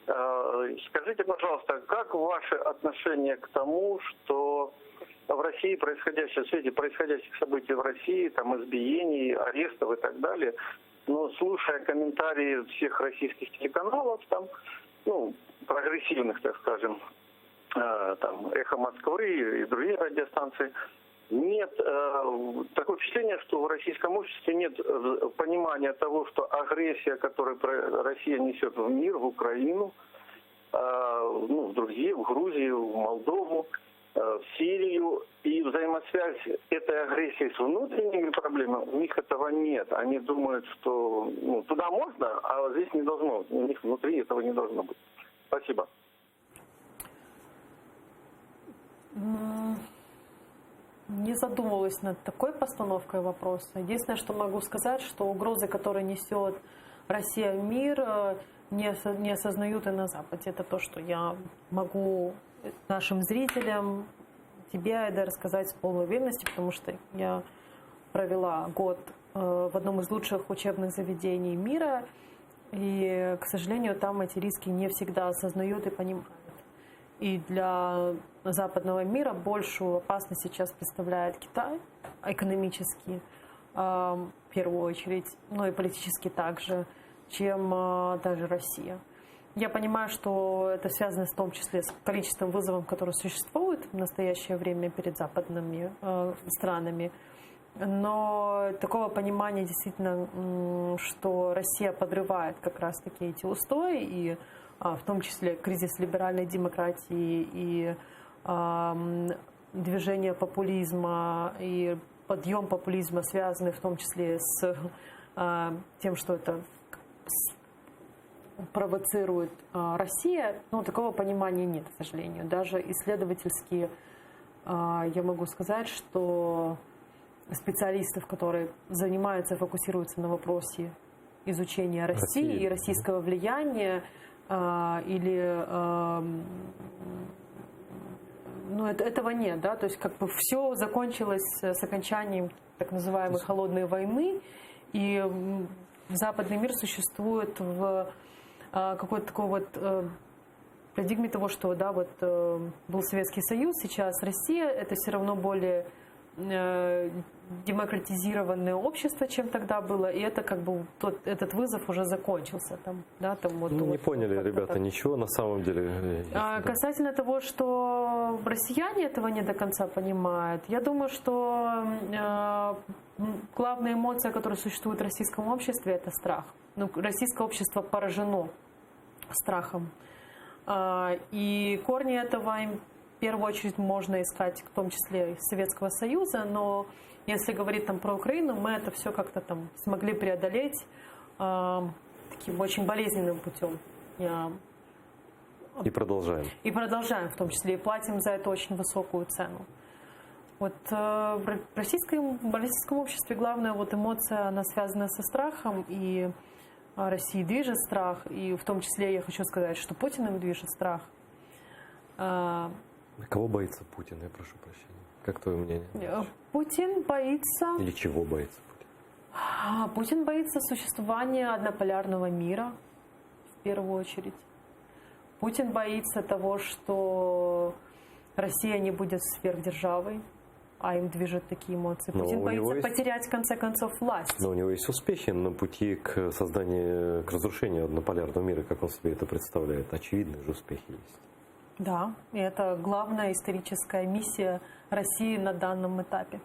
Скажите, пожалуйста, как ваше отношение к тому, что в России в свете происходящих событий в России, там избиений, арестов и так далее, но слушая комментарии всех российских телеканалов, там, прогрессивных, так скажем, там, «Эхо Москвы» и другие радиостанции, нет такое впечатление, что в российском обществе нет понимания того, что агрессия, которую Россия несет в мир, в Украину, в другие, в Грузию, в Молдову, в Сирию, и взаимосвязь этой агрессии с внутренними проблемами, у них этого нет. Они думают, что туда можно, а здесь не должно. У них внутри этого не должно быть. Спасибо. Не задумывалась над такой постановкой вопроса. Единственное, что могу сказать, что угрозы, которые несет Россия в мир, не осознают и на Западе. Это то, что я могу нашим зрителям, тебе, Айда, рассказать с полной уверенностью, потому что я провела год в одном из лучших учебных заведений мира, и, к сожалению, там эти риски не всегда осознают и понимают. И для западного мира большую опасность сейчас представляет Китай экономически, в первую очередь, но и политически также, чем даже Россия. Я понимаю, что это связано в том числе с количеством вызовов, которые существуют в настоящее время перед западными странами. Но такого понимания действительно, что Россия подрывает как раз-таки эти устои, и в том числе кризис либеральной демократии и движение популизма и подъем популизма, связанный в том числе с тем, что это провоцирует Россия, но такого понимания нет, к сожалению. Даже исследовательские, я могу сказать, что специалистов, которые занимаются, фокусируются на вопросе изучения России и российского влияния, этого нет, да, то есть как бы все закончилось с окончанием так называемой холодной войны, и западный мир существует в какой-то такой вот парадигме того, что был Советский Союз, сейчас Россия, это все равно более демократизированное общество, чем тогда было, и это как бы этот вызов уже закончился. Не поняли, ребята, ничего на самом деле. Касательно того, что россияне этого не до конца понимают, я думаю, что главная эмоция, которая существует в российском обществе, это страх. Российское общество поражено страхом. И корни этого в первую очередь можно искать, в том числе из Советского Союза, но если говорить про Украину, мы это все как-то смогли преодолеть таким очень болезненным путем. И продолжаем. И продолжаем, в том числе, и платим за это очень высокую цену. В российском обществе главная эмоция, она связана со страхом, и России движет страх, и в том числе я хочу сказать, что Путиным движет страх. Кого боится Путин, я прошу прощения? Как твое мнение? Путин боится... Или чего боится Путин? Путин боится существования однополярного мира, в первую очередь. Путин боится того, что Россия не будет сверхдержавой, а им движут такие эмоции. Путин боится потерять, в конце концов, власть. Но у него есть успехи на пути к созданию, к разрушению однополярного мира, как он себе это представляет. Очевидные же успехи есть. Да, и это главная историческая миссия России на данном этапе.